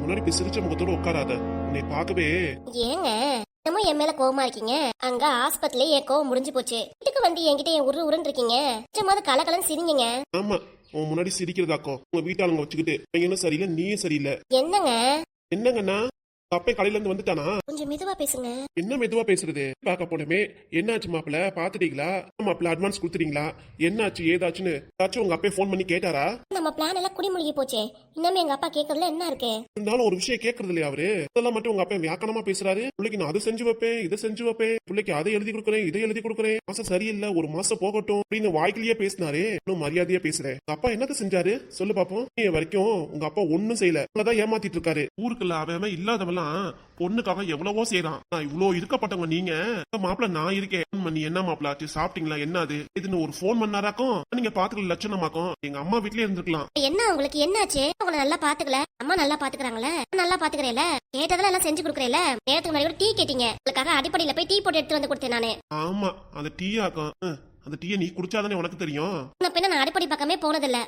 முன்னாடி இப்படி சிரிச்ச முகத்தோட உட்காராத. உன்னை பார்க்கவே. ஏங்க என்னமோ என் மேல கோவமா இருக்கீங்க? அங்க ஆஸ்பத்திரியில என் கோவம் முடிஞ்சு போச்சு. வீட்டுக்கு வந்து என்கிட்ட என் உருன்னு இருக்கீங்க. கொஞ்சமாவது கலகலன்னு சிரிங்க. ஆமா, உன் முன்னாடி சிரிக்கிறதாக்கும் உங்க வீட்டாளுங்க வச்சுக்கிட்டு நீங்களும் சரியில்லை நீயும் சரியில்லை. என்னங்க என்னங்கண்ணா அப்பே கடையில இருந்து வந்துட்டானா? கொஞ்சம் மெதுவா பேசுங்க. என்ன மெதுவா பேசுறது? பார்க்க போனமே. என்னாச்சு மாப்பிள்ள, பாத்துட்டீங்களா? மாப்பிள்ள அட்வான்ஸ் கொடுத்துட்டீங்களா? என்னாச்சு ஏதாச்சுன்னு ஏதாச்சும் உங்க அப்பே போன் பண்ணி கேட்டாரா? நம்ம பிளான் எல்லாம் குடிமூழ்கி போச்சே. இன்னமே எங்க அப்பா கேக்குறதுல என்ன இருக்கு? இருந்தாலும் ஒரு விஷயம் கேக்குறது இல்லையா அவரு? இதெல்லாம் மட்டும் உங்க அப்பா வியாக்கணமா பேசுறாரு. பிள்ளைக்கு நான் அதை செஞ்சு வைப்பேன், இதை செஞ்சு வைப்பேன், பிள்ளைக்கு அதை எழுதி கொடுக்குறேன், இதை எழுதி கொடுக்குறேன், மாசம் சரியில்லை, ஒரு மாசம் போகட்டும் அப்படின்னு வாய்க்கிலேயே பேசினாரு. இன்னும் மரியாதையா பேசுறேன். உங்க அப்பா என்னத்த செஞ்சாரு சொல்லு பாப்போம். நீ வரைக்கும் உங்க அப்பா ஒண்ணும் செய்யல, அதான் ஏமாத்திட்டு இருக்காரு. ஊருக்குள்ள அவன் இல்லாதவெல்லாம் பொண்ணுக்காக எவ்வளவோ செய்யறான். நான் இவ்வளவு இருக்கப்பட்டவங்க நீங்க. மாப்பிள்ள நான் இருக்கேன். நீ என்ன மாப்பிள்ள ஆச்சு, சாப்பிட்டீங்களா, என்னது இதுன்னு ஒரு போன் பண்ணாராக்கும். நீங்க பாத்துக்கல லட்சணமாக்கும். எங்க அம்மா வீட்லயே இருந்திருக்கலாம். என்ன உங்களுக்கு என்னாச்சு? உங்களை நல்லா பாத்துக்கல, அம்மா நல்லா பாத்துக்கிறாங்களே, நல்லா பாத்துக்கிறேல, கேட்டதெல்லாம் எல்லாம் செஞ்சு கொடுக்குறேல. நேரத்துக்கு முன்னாடி ஒரு டீ கேட்டீங்க, உங்களுக்காக அடிப்படையில போய் டீ போட்டு எடுத்து வந்து கொடுத்தேன் நானு. ஆமா, அந்த டீ ஆக்கும். அந்த டீயை நீ குடிச்சாதானே உனக்கு தெரியும். பின்ன நான் அடிப்படை பக்கமே போனதில்ல.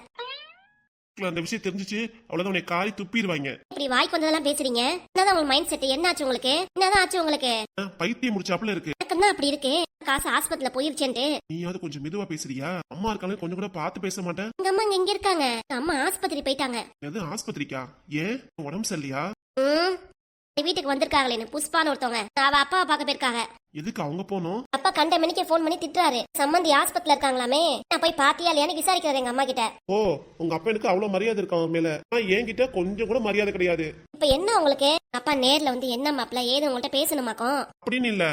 அந்த விஷயம் தெரிஞ்சிச்சு அவ்வளவுதான், உன்னை காரி துப்பிடுவாங்க. இப்படி வாய்க்கு வந்ததெல்லாம் பேசுறீங்க. என்னதான் உங்க மைண்ட் செட்? என்னாச்சு உங்களுக்கு? என்னதான் ஆச்சு உங்களுக்கு? பைத்தியம் முடிச்சாப்புல இருக்கு. எனக்குன்னா அப்படி இருக்கு. காசு ஆஸ்பத்திரியில போயிருச்சேன்ட்டு. நீயாவது கொஞ்சம் மெதுவா பேசுறியா? அம்மா இருக்காங்க, கொஞ்சம் கூட பார்த்து பேச மாட்டேன். எங்க அம்மா இங்க இருக்காங்க. அம்மா ஆஸ்பத்திரி போயிட்டாங்க. எது ஆஸ்பத்திரிக்கா? ஏன் உடம்பு சரியில்லையா? வீட்டுக்கு வந்திருக்காங்களே புஷ்பான்னு ஒருத்தவங்க, அவ அப்பாவை பார்க்க போயிருக்காங்க. எதுக்கு அவங்க போனோம்? அப்பா கண்ட மணிக்கு போன் பண்ணி திட்டுறாரு. சம்பந்தி ஆஸ்பத்திரியில இருக்காங்களாமே, நான் போய் பாத்தியா இல்லையான்னு விசாரிக்கிறாரு எங்க அம்மா கிட்ட. ஓ, உங்க அப்பா எனக்கு அவ்வளவு மரியாதை இருக்கா அவன் மேல? என்கிட்ட கொஞ்சம் கூட மரியாதை கிடையாது. இப்ப என்ன உங்களுக்கு? அப்பா நேர்ல வந்து என்ன மாப்பிள்ள ஏது உங்கள்ட்ட பேசணுமாக்கும் அப்படின்னு இல்ல.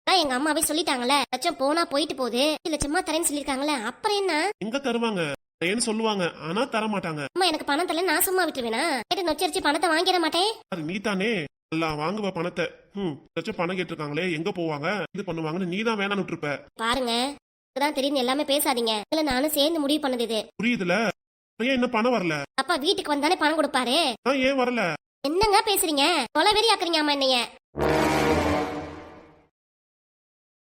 எங்க அம்மாவே சொல்லிட்டாங்கல்ல, லட்சம் போனா போயிட்டு போகுது, லட்சமா தரேன்னு சொல்லிருக்காங்கல்ல, அப்புறம் என்ன? எங்க தருவாங்க ஏன்னு சொல்லுவாங்க, ஆனா தர மாட்டாங்க. அம்மா எனக்கு பணம் தரல, நான் சும்மா விட்டுருவேனா? கேட்டு நொச்சரிச்சு பணத்தை வாங்கிட மாட்டேன். நீ தானே எல்லாம் வாங்குவ பணத்தை. பணம் கேட்டிருக்காங்களே, எங்க போவாங்க, இது பண்ணுவாங்கன்னு நீ தான் வேணான்னு விட்டுருப்ப. பாருங்க, இதுதான் தெரியும், எல்லாமே பேசாதீங்க. இல்ல நானும் சேர்ந்து முடிவு பண்ணது இது. புரியுதுல? ஏன் என்ன பணம் வரல? அப்பா வீட்டுக்கு வந்தானே பணம் கொடுப்பாரு. ஏன் வரல? என்னங்க பேசுறீங்க? கொலவெறி ஆக்குறீங்க அம்மா என்னைய.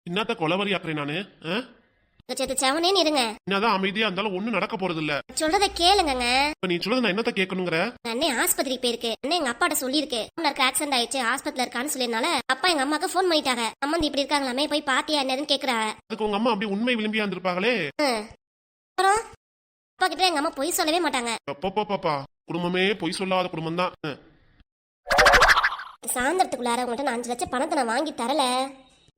என்னத்த கொலவரி ஆக்குறேன் நானு? செவனேன்னு இருங்க. என்னதான் அமைதியா இருந்தாலும் ஒண்ணும் நடக்க போறது இல்ல. சொல்றத கேளுங்க. நீ சொல்றது நான் என்னத்த கேட்கணுங்கிற? அண்ணே ஆஸ்பத்திரிக்கு போயிருக்கு. அண்ணே எங்க அப்பாட்ட சொல்லிருக்கு, ஆக்சிடென்ட் ஆயிடுச்சு, ஆஸ்பத்திரில இருக்கான்னு சொல்லினால அப்பா எங்க அம்மாக்கு போன் பண்ணிட்டாங்க. அம்மா இப்படி இருக்காங்களாமே, போய் பாத்தியா என்னதுன்னு கேக்குறாங்க. அதுக்கு உங்க அம்மா அப்படி உண்மை விரும்பியா இருந்திருப்பாங்களே. அப்புறம் அப்பா கிட்ட எங்க அம்மா பொய் சொல்லவே மாட்டாங்க. பாப்பா குடும்பமே பொய் சொல்லாத குடும்பம் தான். சாயந்தரத்துக்குள்ளார உங்கள்கிட்ட நான் 5 லட்சம் பணத்தை நான் வாங்கி தரல.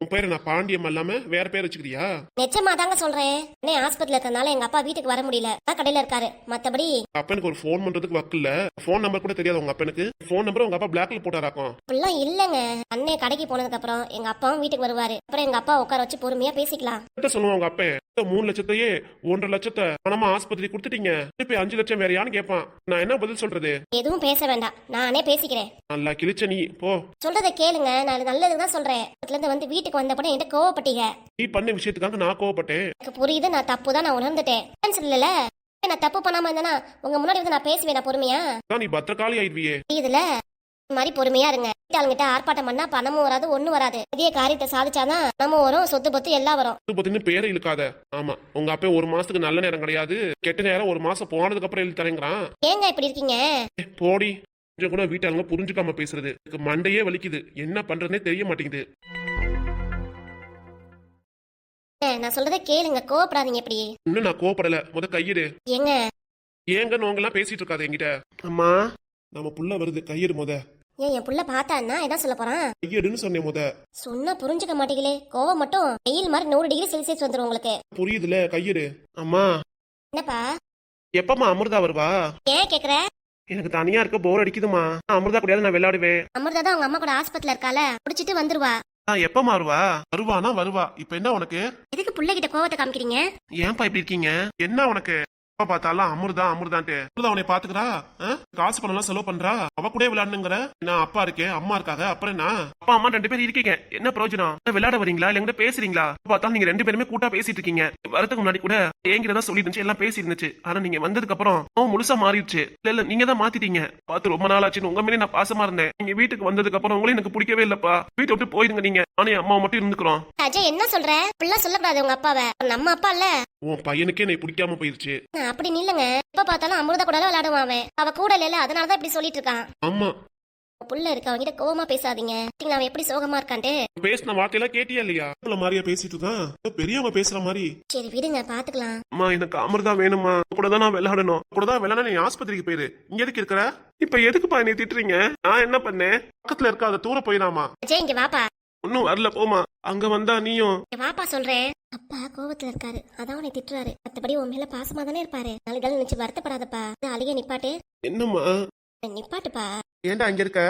உன் பேரு நான் பாண்டியம் இல்லாம வேற பேர் வச்சுக்கிறியா? நிச்சயமா தாங்க சொல்றேன். அண்ணே ஆஸ்பத்திரில இருக்கறனால எங்க அப்பா வீட்டுக்கு வர முடியல, கடையில இருக்காரு. மத்தபடி அப்பனுக்கு ஒரு போன் பண்றதுக்கு வக்கல்ல. போன் நம்பர் கூட தெரியாது உங்க அப்பனுக்கு. போன் நம்பர் உங்க அப்பா பிளாக்ல போட்டாராக்கும். அப்படிலாம் இல்லங்க. அண்ணே கடைக்கு போனதுக்கு அப்புறம் எங்க அப்பாவும் வீட்டுக்கு வருவாரு. அப்புறம் எங்க அப்பா உட்கார வச்சு பொறுமையா பேசிக்கலாம். என்ன சொல்லுவாங்க உங்க அப்பா? 3 லட்சத்தையே 1.5 லட்சத்தை பணமா ஆஸ்பத்திரி கொடுத்துட்டீங்க, இப்ப 5 லட்சம் வேற யான்னு கேட்பான். நான் என்ன பதில் சொல்றது? எதுவும் பேச வேண்டாம், நானே பேசிக்கிறேன். நல்லா கிழிச்ச நீ போ. சொல்றத கேளுங்க, நான் நல்லதுதான் சொல்றேன். அதுல இருந்து வந்து வீட்டுக்கு வந்தப்பட என்கிட்ட கோவப்பட்டீங்க. நீ பண்ண விஷயத்துக்காக நான் கோவப்பட்டேன். எனக்கு புரியுது, நான் தப்பு தான், நான் உணர்ந்துட்டேன். இல்ல நான் தப்பு பண்ணாம இருந்தா உங்க முன்னாடி வந்து நான் பேசுவேன் பொறுமையா. நீ பத்திரகாளி ஆயிடுவியே. இதுல இந்த மாதிரி பொறுமையா இருங்க. வீட்டாளுங்கிட்ட ஆர்ப்பாட்டம் பண்ணா பணமும் வராது, ஒண்ணும் வராது. இதே காரியத்தை சாதிச்சாதான் நம்ம வரும், சொத்து பத்து எல்லாம் வரும். சொத்து பத்துன்னு பேரை இழுக்காத. ஆமா, உங்க அப்பா ஒரு மாசத்துக்கு நல்ல நேரம் கிடையாது, கெட்ட நேரம் ஒரு மாசம் போனதுக்கு அப்புறம் இழுத்து தரேங்கிறான். ஏங்க இப்படி இருக்கீங்க? போடி. கொஞ்சம் கூட வீட்டாளுங்க புரிஞ்சுக்காம பேசுறது எனக்கு மண்டையே வலிக்குது. என்ன பண்றதுனே தெரிய மாட்டேங்குது. நான் சொல்றதை கேளுங்க, கோவப்படாதீங்க. எப்படி இன்னும் நான் கோவப்படல. முத கையிடு. ஏங்க ஏங்க நோங்க எல்லாம் பேசிட்டு இருக்காது என்கிட்ட. அம்மா நம்ம புள்ள வருது, கையிடு முத. ஏன் என் புள்ள பார்த்தான்னா என்ன சொல்ல போறான்? கையிடுன்னு சொன்னேன் முத. சொன்னா புரிஞ்சுக்க மாட்டீங்களே. கோவம் மட்டும் வெயில் மாதிரி 100 டிகிரி செல்சியஸ் வந்துரும் உங்களுக்கு. புரியுதுல? கையிடு. அம்மா என்னப்பா? எப்பமா அமிர்தா வருவா? ஏன் கேக்குற? எனக்கு தனியா இருக்க போர் அடிக்குதுமா. அமிர்தா கூடயாவது நான் விளையாடுவேன். அமிர்தா தான் உங்க அம்மா கூட ஆஸ்பத்திரில இருக்கால, குடிச்சிட்டு வந்துருவா. எப்பமா வருவா? வருவானா வருவா. இப்ப என்ன உனக்கு? எதுக்கு புள்ள கிட்ட கோவத்தை காமிக்கிறீங்க? ஏன்பா இப்படி இருக்கீங்க? என்ன உனக்கு? பார்த்தாலும் அமிர்தா அமிர்தான்ட்டு அவனை பாத்துக்கிறா. காசு பணம் எல்லாம் செலவு பண்றா. அவ கூட விளையாடுங்கிற. நான் அப்பா இருக்கேன், அம்மா இருக்காங்க, அப்புறம் என்ன? அப்பா அம்மா 2 பேரும் இருக்கீங்க, என்ன பிரயோஜனம்? விளையாட வரீங்களா இல்ல எங்கிட்ட பேசுறீங்களா? பார்த்தாலும் நீங்க 2 பேருமே கூட்டா பேசிட்டு இருக்கீங்க. வரதுக்கு முன்னாடி கூட என்கிட்ட தான் சொல்லி இருந்துச்சு, எல்லாம் பேசி இருந்துச்சு. ஆனா நீங்க வந்ததுக்கு அப்புறம் முழுசா மாறிடுச்சு. இல்ல நீங்க தான் மாத்திட்டீங்க. பார்த்து ரொம்ப நாள் ஆச்சுன்னு உங்க மேலே நான் பாசமா இருந்தேன். நீங்க வீட்டுக்கு வந்ததுக்கு அப்புறம் உங்களே எனக்கு பிடிக்கவே இல்லப்பா. வீட்டை விட்டு போயிருங்க நீங்க. நானே அம்மா மட்டும் இருந்துக்கிறோம். அஜய் என்ன சொல்ற? இப்படிலாம் சொல்லக்கூடாது. உங்க அப்பாவை நம்ம அப்பா இல்ல. உன் பையனுக்கே நீ பிடிக்காம போயிருச்சு. அப்படி இல்லங்க. எப்ப பார்த்தாலும் அமிர்தா கூட விளையாடுவான். அவ கூட இல்ல, அதனாலதான் இப்படி சொல்லிட்டு இருக்கான். ஆமா, புள்ள இருக்கு, அவன்கிட்ட கோவமா பேசாதீங்க. பாத்தீங்களா அவன் எப்படி சோகமா இருக்கான்ட்டு. பேசின வார்த்தையெல்லாம் கேட்டியா இல்லையா? உங்கள மாதிரியா பேசிட்டு இருக்கான், ஏதோ பெரியவங்க பேசுற மாதிரி. சரி விடுங்க, பாத்துக்கலாம். அம்மா எனக்கு அமிர்தா வேணுமா, கூட தான் நான் விளையாடணும், கூட தான் விளையாட நீ ஆஸ்பத்திரிக்கு போயிரு. இங்க எதுக்கு இருக்கிற? இப்ப எதுக்குப்பா என்னை திட்டுறீங்க? நான் என்ன பண்ணேன்? பக்கத்துல இருக்காத தூர போயிடாமா. அஜய் இங்க வாப்பா. ஒன்னும் வரல போமா. அங்க வந்தா நீயும் இங்க வாப்பா சொல்றேன். அப்பா கோவத்துல இருக்காரு, அதான் உன்னை திட்டுறாரு. மத்தபடி உன் மேல பாசமா தானே இருப்பாரு. நாளைக்கு நினைச்சு வருத்தப்படாதப்பா. அழுக நிப்பாட்டு. என்னம்மா நிப்பாட்டுப்பா. ஏன்டா அங்க இருக்க?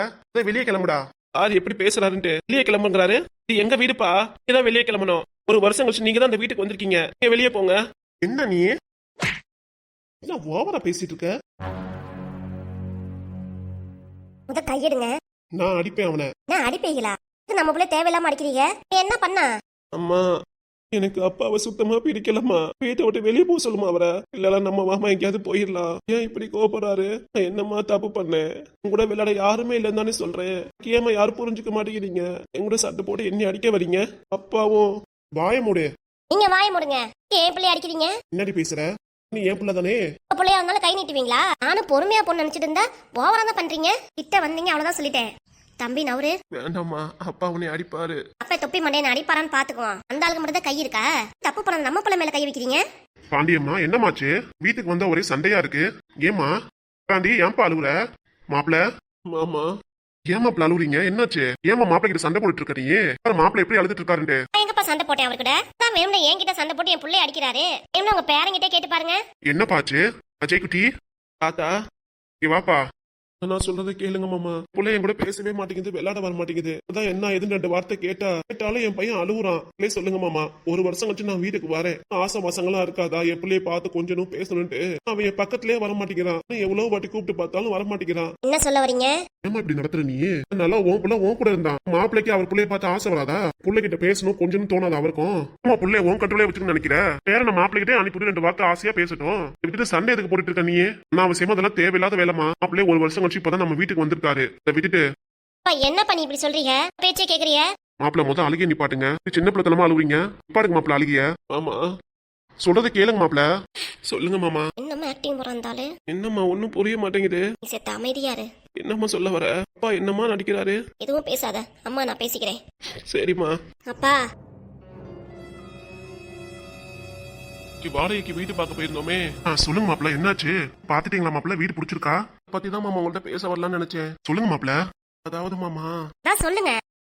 வெளியே கிளம்புடா. யார் எப்படி பேசுறாருன்ட்டு வெளியே கிளம்புங்கிறாரு. இது எங்க வீடுப்பா, இதான் வெளியே கிளம்பணும். ஒரு வருஷம் கழிச்சு நீங்க தான் இந்த வீட்டுக்கு வந்திருக்கீங்க. நீங்க வெளியே போங்க. என்ன நீ என்ன ஓவரா பேசிட்டு இருக்க? முத கையெடுங்க. நான் அடிப்பேன் அவனை. என்ன அடிப்பீங்களா? நம்ம பிள்ளை தேவையில்லாம அடிக்கிறீங்க. நீ என்ன பண்ணா? அம்மா எனக்கு அப்பாவை சுத்தமா பிடிக்கலம்மா. வீட்டை விட்டு வெளியே போக சொல்லுமா அவரை. இல்ல நம்ம மாமா எங்கேயாவது போயிடலாம். ஏன் இப்படி கோவப்படுறாரு? நான் என்னம்மா தப்பு பண்ணேன்? உங்க கூட விளையாட யாருமே இல்லைன்னு தானே சொல்றேன். ஏமா யாரும் புரிஞ்சுக்க மாட்டேங்கிறீங்க? என் கூட சட்டை போட்டு என்ன அடிக்க வரீங்க? அப்பாவும் வாய மூடு. நீங்க வாய மூடுங்க. ஏன் பிள்ளை அடிக்கிறீங்க? என்னடி பேசுற? நீ ஏன் பிள்ளை தானே? பிள்ளையா இருந்தாலும் கை நீட்டுவீங்களா? நானும் பொறுமையா பொண்ணு நினைச்சிட்டு இருந்தா ஓவரா தான் பண்றீங்க. கிட்ட வந்தீங்க அவ்வளவுதான் சொல்லிட்டேன். தம்பி நவரு. வேண்டாம்மா, அப்பா உன்னை அடிப்பாரு. அப்ப தொப்பி மண்டையனை அடிப்பாரான்னு பாத்துக்குவான். அந்த ஆளுக்கு மட்டும் தான் கை இருக்கா? தப்பு பண்ண நம்ம பிள்ளை மேல கை வைக்கிறீங்க. பாண்டியம்மா என்னமாச்சு? வீட்டுக்கு வந்தா ஒரே சண்டையா இருக்கு. ஏமா பாண்டி ஏன்பா அழுகுற? மாப்பிள்ள மாமா ஏமாப்பிள்ள அழுகுறீங்க? என்னாச்சு? ஏமா மாப்பிள்ள கிட்ட சண்டை போட்டுட்டு இருக்க? நீ மாப்பிள்ள எப்படி அழுதுட்டு இருக்காருன்ட்டு? எங்கப்பா சண்டை போட்டேன் அவர்கிட்ட? தான் வேணும்னு என்கிட்ட சண்டை போட்டு என் பிள்ளை அடிக்கிறாரு. வேணும்னு உங்க பேரங்கிட்டே கேட்டு பாருங்க. என்னப்பாச்சு? அஜய் குட்டி தாத்தா இங்க வாப்பா. நான் சொல்றதை கேளுங்க மாமா. புள்ள என் கூட பேசவே மாட்டேங்குது, விளையாட வர மாட்டேங்குது. அதான் என்ன எதுன்னு 2 வார்த்தை கேட்டாலும் என் பையன் அழுகுறான். இல்லையே சொல்லுங்க மாமா. ஒரு வருஷம் கழிச்சு நான் வீட்டுக்கு வரேன். ஆசை மாசங்களா இருக்காதா என் பிள்ளைய பார்த்து கொஞ்சனும் பேசணும்ட்டு அவன் என் பக்கத்துலயே வர மாட்டேங்கிறான். எவ்வளவு வாட்டி கூப்பிட்டு பார்த்தாலும் வர மாட்டேங்கிறான். என்ன சொல்ல வரீங்க? ஏமா இப்படி நடத்துற நீ? நல்லா உன் புள்ள உன் கூட இருந்தான். மாப்பிள்ளைக்கு அவர் பிள்ளைய பார்த்து ஆசை வராதா? புள்ள கிட்ட பேசணும் கொஞ்சம் தோணாது அவருக்கும்? ஆமா புள்ளைய உன் கட்டுலே வச்சுன்னு நினைக்கிற? வேற நான் மாப்பிள்ளைகிட்டே அனுப்பிட்டு 2 வார்த்தை ஆசையா பேசட்டும். விட்டுட்டு சண்டை எதுக்கு போட்டுட்டு இருக்க நீ? நான் அவசியமா அதெல்லாம் தேவையில்லாத வேலைமா. மாப்பிள்ளைய ஒரு வருஷம் கழிச்சு இப்பதான் நம்ம வீட்டுக்கு வந்திருக்காரு. இதை விட்டுட்டு என்ன பண்ணி இப்படி சொல்றீங்க? பேச்சே கேக்குறீங்க? மாப்பிள்ள முத அழுகிய நிப்பாட்டுங்க. சின்ன பிள்ளைத்தனமா அழுகுறீங்க. நிப்பாடுங்க மாப்பிள்ள அழுகிய. ஆமா சொல்றதை கேளுங்க மாப்பிள்ள. சொல்லுங்க மாமா. என்னம்மா ஆக்டிங் போறாந்தாலே? என்னம்மா ஒன்னும் புரிய மாட்டேங்குது. நீ செத்த அமைதியாரு. என்னம்மா சொல்ல வர? அப்பா என்னம்மா நடிக்கிறாரு? எதுவும் பேசாத, அம்மா நான் பேசிக்கிறேன். சரிம்மா. அப்பா வாடகைக்கு வீடு பார்க்க போயிருந்தோமே. சொல்லுங்க மாப்பிள்ள என்னாச்சு? பாத்துட்டீங்களா மாப்பிள்ள? வீடு பிடிச்சிருக்கா? பத்தி தான் மாமா உங்கள்ட்ட பேச வரலாம்னு நினைச்சேன். சொல்லுங்க மாப்பிள்ள. அதாவது மாமா தான் சொல்லுங்க.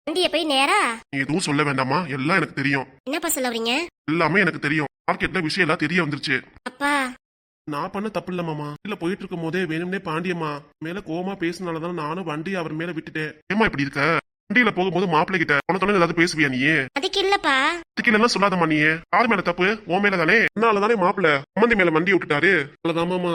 வண்டிய போய் நேரா. நீ எதுவும் சொல்ல வேண்டாமா, எல்லாம் எனக்கு தெரியும். என்னப்பா சொல்ல வரீங்க? எல்லாமே எனக்கு தெரியும். மார்க்கெட்ல விஷயம் எல்லாம் தெரிய வந்துருச்சு. அப்பா நான் பண்ண தப்பு இல்ல மாமா. இல்ல போயிட்டு இருக்கும் போதே வேணும்னே பாண்டியம்மா மேல கோவமா பேசினாலதான் நானும் வண்டி அவர் மேல விட்டுட்டேன். ஏமா இப்படி இருக்க? வண்டியில போகும்போது மாப்பிள்ளை கிட்ட உனக்கு ஏதாவது பேசுவியா நீ? அதுக்கு இல்லப்பா. அதுக்கு இல்லன்னா சொல்லாதம்மா நீ. யார் மேல தப்பு? உன் மேல தானே. அதனாலதானே மாப்பிள்ளை அம்மந்தி மேல வண்டி விட்டுட்டாரு. அவ்வளவுதான் மாமா.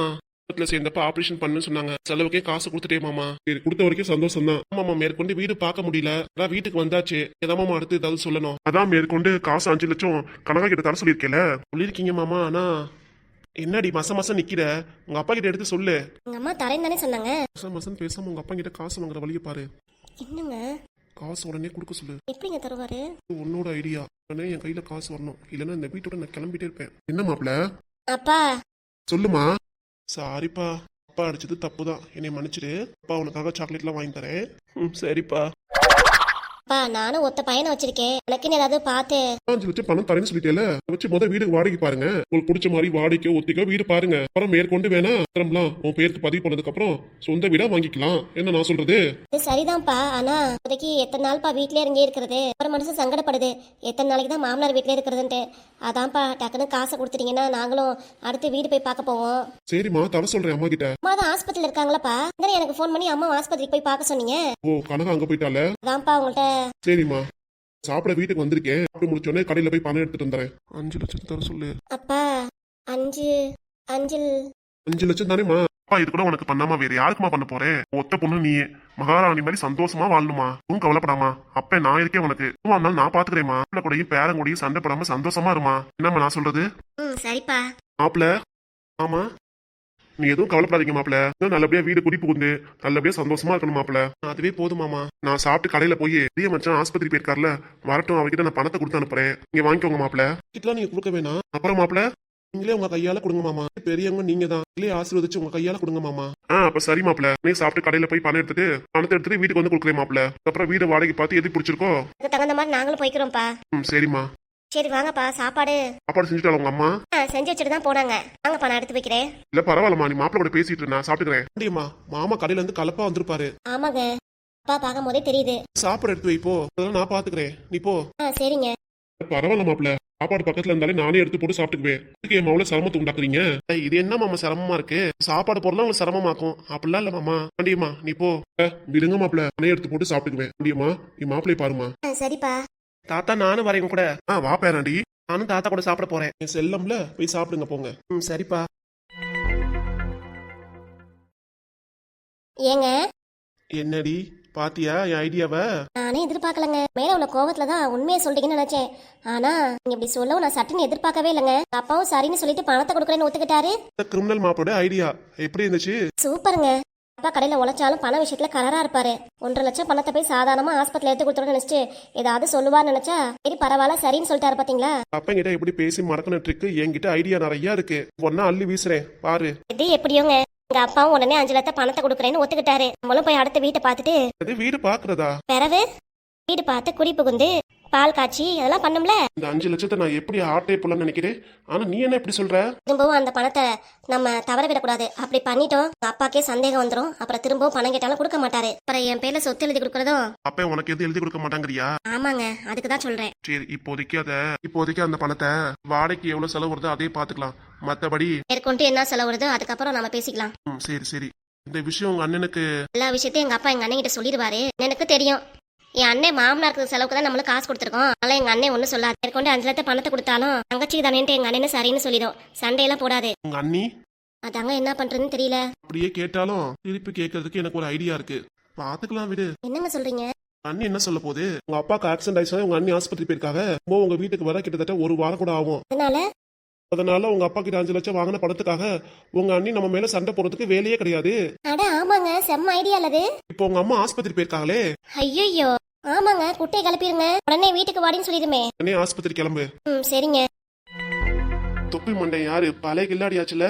சேர்ந்தப்ப ஆபரேஷன் பண்ணு சொன்னாங்க. செலவுக்கே காசு கொடுத்துட்டே மாமா. சரி கொடுத்த வரைக்கும் சந்தோஷம் தான் மாமா. மேற்கொண்டு வீடு பார்க்க முடியல. அதான் வீட்டுக்கு வந்தாச்சு. ஏதா மாமா அடுத்து ஏதாவது சொல்லணும். அதான் மேற்கொண்டு காசு 5 லட்சம் கனகா கிட்ட தர சொல்லியிருக்கேல. சொல்லியிருக்கீங்க மாமா. ஆனா என்னடி மாசம் நிக்கிற? உங்க அப்பா கிட்ட எடுத்து சொல்லு. உங்க அம்மா தரேன்னு தானே சொன்னாங்க. மாசம் பேசாம உங்க அப்பா கிட்ட காசு வாங்குற வழியை பாரு. என்னங்க காசு உடனே கொடுக்க சொல்லு. எப்படிங்க தருவாரு? உன்னோட ஐடியா. உடனே என் கையில காசு வரணும். இல்லன்னா இந்த வீட்டோட நான் கிளம்பிட்டே இருப்பேன். என்ன மாப்பிள்ள? அப்பா சொல்லுமா. சாரிப்பா, அப்பா அடிச்சது தப்புதான். என்னை மன்னிச்சிடு. அப்பா உனக்காக சாக்லேட்லாம் வாங்கி தரேன். சரிப்பா. அப்பா நானும் ஒத்த பையனை வச்சிருக்கேன். எனக்குன்னு ஏதாவது பார்த்து 5 லட்சம் பணம் தரேன்னு சொல்லிட்டேல. வச்சு முத வீடுக்கு வாடகை பாருங்க. உங்களுக்கு பிடிச்ச மாதிரி வாடகைக்கோ ஒத்திக்கோ வீடு பாருங்க. அப்புறம் மேற்கொண்டு வேணா பத்திரம்லாம் உன் பேருக்கு பதிவு பண்ணதுக்கு அப்புறம் சொந்த வீடா வாங்கிக்கலாம். என்ன நான் சொல்றது? இது சரிதான்ப்பா. ஆனா இப்போதைக்கு எத்தனை நாள்ப்பா வீட்லயே இறங்கி இருக்கிறது? ஒரு மனசு சங்கடப்படுது. எத்தனை நாளைக்கு தான் மாமனார் வீட்லயே இருக்கிறதுன்ட்டு. அதான்ப்பா டக்குன்னு காசை கொடுத்துட்டீங்கன்னா நாங்களும் அடுத்து வீடு போய் பார்க்க போவோம். சரிம்மா தர சொல்றேன் அம்மா கிட்ட. அம்மா தான் ஆஸ்பத்திரியில இருக்காங்களாப்பா. தானே எனக்கு ஃபோன் பண்ணி அம்மா ஆஸ்பத்திரிக்கு போய் பார்க்க சொன்னீங்க. ஓ கனகா அங்க போயிட்டால. அதான்ப்பா உங்கள்கிட்ட. சரிம்மா சாப்பிட வீட்டுக்கு வந்திருக்கேன். சாப்பிட்டு முடிச்சோடனே கடையில போய் பணம் எடுத்துட்டு வந்துறேன். 5 லட்சம் தர சொல்லு. அப்பா 5 லட்சம் தானேமா. அப்பா இது கூட உனக்கு பண்ணாம வேற யாருக்குமா பண்ண போறேன்? ஒத்த பொண்ணு நீ மகாராணி மாதிரி சந்தோஷமா வாழணுமா. உன் கவலைப்படாமா. அப்ப நான் இருக்கேன் உனக்கு. இருந்தாலும் நான் பாத்துக்கிறேம்மா. கூடயும் பேரங்கூடையும் சண்டை படாம சந்தோஷமா இருமா. என்னம்மா நான் சொல்றது? சரிப்பா. மாப்பிள்ள ஆமா நீ எதுவும் கவலைப்படாதீங்க மாப்பிள்ள. நல்லபடியா வீடு குடி புகுந்து நல்லபடியா சந்தோஷமா இருக்கணும் மாப்பிள்ள. அதுவே போதுமாமா. நான் சாப்பிட்டு கடையில போய் பெரிய மச்சான் ஆஸ்பத்திரி போயிருக்காருல, வரட்டும் அவர்கிட்ட நான் பணத்தை கொடுத்து அனுப்புறேன். நீங்க வாங்கிக்கோங்க மாப்பிள்ள. இதெல்லாம் நீங்க கொடுக்க வேணாம். அப்புறம் மாப்பிள்ள நீங்களே உங்க கையால கொடுங்க மாமா. பெரியவங்க நீங்க தான். நீங்களே ஆசீர்வதிச்சு உங்க கையால கொடுங்க மாமா. அப்ப சரி மாப்ள. நீ சாப்பிட்டு கடையில போய் பணம் எடுத்துட்டு வீட்டுக்கு வந்து கொடுக்குறேன் மாப்ள. அப்புறம் வீடு வாடகை பார்த்து எது பிடிச்சிருக்கோ அதுக்கு தகுந்த மாதிரி நாங்களும் போய்க்கிறோம்ப்பா. சரிம்மா. சரி வாங்கப்பா சாப்பாடு. சாப்பாடு செஞ்சுட்டாலும் உங்க அம்மா செஞ்சு வச்சுட்டு தான் போனாங்க. வாங்கப்பா நான் எடுத்து வைக்கிறேன். இல்ல பரவாயில்லம்மா, நீ மாப்பிள்ள கூட பேசிட்டு இரு, நான் சாப்பிட்டுக்கிறேன். அப்படியேம்மா மாமா கடையில இருந்து கலப்பா வந்திருப்பாரு. ஆமாங்க, அப்பா பார்க்கும் போதே தெரியுது. சாப்பாடு எடுத்து வை போ. அதெல்லாம் நான் பாத்துக்கிறேன், நீ போ. சரிங்க. பரவாயில்ல மாப்பிள்ள, சாப்பாடு பக்கத்துல இருந்தாலே நானே எடுத்து போட்டு சாப்பிட்டுக்குவேன். இதுக்கு என் மாவுல சிரமத்தை உண்டாக்குறீங்க. இது என்ன மாமா சிரமமா இருக்கு? சாப்பாடு போறலாம் உங்களுக்கு சிரமமாக்கும். அப்படிலாம் இல்ல மாமா. வண்டியம்மா நீ போ. விடுங்க மாப்பிள்ள, நானே எடுத்து போட்டு சாப்பிட்டுக்குவேன். வண்டியம்மா நீ மாப்பிள்ளைய பாருமா. சரிப்பா. தாத்தா நானும் வரேன் கூட. வா பேராண்டி, நானும் தாத்தா கூட சாப்பிட போறேன். என் செல்லம்ல போய் சாப்பிடுங்க போங்க. சரிப்பா. ஏங்க என்னடி பாத்தியா என் ஐடியாவ? நானே எதிர்பார்க்கலங்க. மேல உள்ள கோவத்துல தான் உண்மையை சொல்றீங்கன்னு நினைச்சேன். ஆனா நீங்க இப்படி சொல்லவும் நான் சட்டுன்னு எதிர்பார்க்கவே இல்லைங்க. அப்பாவும் சரின்னு சொல்லிட்டு பணத்தை கொடுக்குறேன்னு ஒத்துக்கிட்டாரு. கிரிமினல் மாப்போட ஐடியா எப்படி இருந்துச்சு? சூப்பருங்க. அப்பா கடையில உழைச்சாலும் பண விஷயத்துல கலரா இருப்பாரு. 1.5 லட்சம் பணத்தை போய் சாதாரணமா ஆஸ்பத்திரியில எடுத்து கொடுத்துருன்னு நினைச்சிட்டு ஏதாவது சொல்லுவான்னு நினைச்சா சரி பரவாயில்ல சரின்னு சொல்லிட்டாரு பாத்தீங்களா. அப்பங்கிட்ட எப்படி பேசி மறக்கணும் ட்ரிக்கு என்கிட்ட ஐடியா நிறைய இருக்கு. ஒன்னா அள்ளி வீசுறேன் பாரு. இது எப்படியோங்க, எங்க அப்பாவும் உடனே 5 லட்சம் பணத்தை கொடுக்குறேன்னு ஒத்துக்கிட்டாரு. நம்மளும் போய் அடுத்த வீட்டை பார்த்துட்டு அது வீடு பாக்குறதா? பிறகு வீடு பார்த்து குடி புகுந்து பால் காய்ச்சி அதெல்லாம் பண்ணும்ல. இந்த 5 லட்சத்தை நான் எப்படி ஆட்டே போல நினைக்கிறேன். ஆனா நீ என்ன எப்படி சொல்ற? திரும்பவும் அந்த பணத்தை நம்ம தவற விடக்கூடாது. அப்படி பண்ணிட்டோம் அப்பாக்கே சந்தேகம் வந்துடும். அப்புறம் திரும்பவும் பணம் கேட்டாலும் கொடுக்க மாட்டாரு. அப்புறம் என் பேர்ல சொத்து எழுதி கொடுக்கறதும். அப்ப உனக்கு எது எழுதி கொடுக்க மாட்டாங்கறியா? ஆமாங்க, அதுக்கு தான் சொல்றேன். சரி இப்போதைக்கு அந்த பணத்தை வாடகைக்கு எவ்வளவு செலவு வருதோ அதே பாத்துக்கலாம். மத்தபடி மேற்கொண்டு என்ன செலவு வருதோ அதுக்கப்புறம் நம்ம பேசிக்கலாம். சரி. இந்த விஷயம் உங்க அண்ணனுக்கு எல்லா விஷயத்தையும் எங்க அப்பா எங்க அண்ணன் கிட்ட சொல்லிடுவாரு. எனக்கு தெரியும். என் அண்ணன் மாமனாருக்கு செலவுக்கு தான் நம்மளுக்கு காசு கொடுத்துருக்கோம். அதனால எங்க அண்ணன் ஒன்னும் சொல்லாது. மேற்கொண்டு 5 லட்சம் பணத்தை கொடுத்தாலும் தங்கச்சிக்கு தானேன்ட்டு எங்க அண்ணன் சரின்னு சொல்லிடும். சண்டையெல்லாம் போடாது. உங்க அண்ணி அதாங்க என்ன பண்றதுன்னு தெரியல. அப்படியே கேட்டாலும் திருப்பி கேட்கறதுக்கு எனக்கு ஒரு ஐடியா இருக்கு. பாத்துக்கலாம் விடு. என்னங்க சொல்றீங்க? அண்ணி என்ன சொல்ல போகுது? உங்க அப்பாக்கு ஆக்சிடென்ட் ஆயிடுச்சு, உங்க அண்ணி ஆஸ்பத்திரி போயிருக்காங்க. உங்க வீட்டுக்கு வர கிட்டத்தட்ட 1 வாரம் கூட ஆகும். அதனால உங்க அப்பா கிட்ட 5 லட்சம் வாங்கின பணத்துக்காக உங்க அண்ணி நம்ம மேல சண்டை போறதுக்கு வேலையே கிடையாது. அட ஆமாங்க, செம்ம ஐடியா அல்லது. இப்போ உங்க அம்மா ஆஸ்பத்திரி போயிருக்காங்களே. ஐயோ ஆமாங்க, குட்டையை கிளப்பிருங்க. உடனே வீட்டுக்கு வாடின்னு சொல்லிடுமே. உடனே ஆஸ்பத்திரி கிளம்பு. சரிங்க. தொப்பி மண்டை யாரு? பழைய கில்லாடியாச்சுல.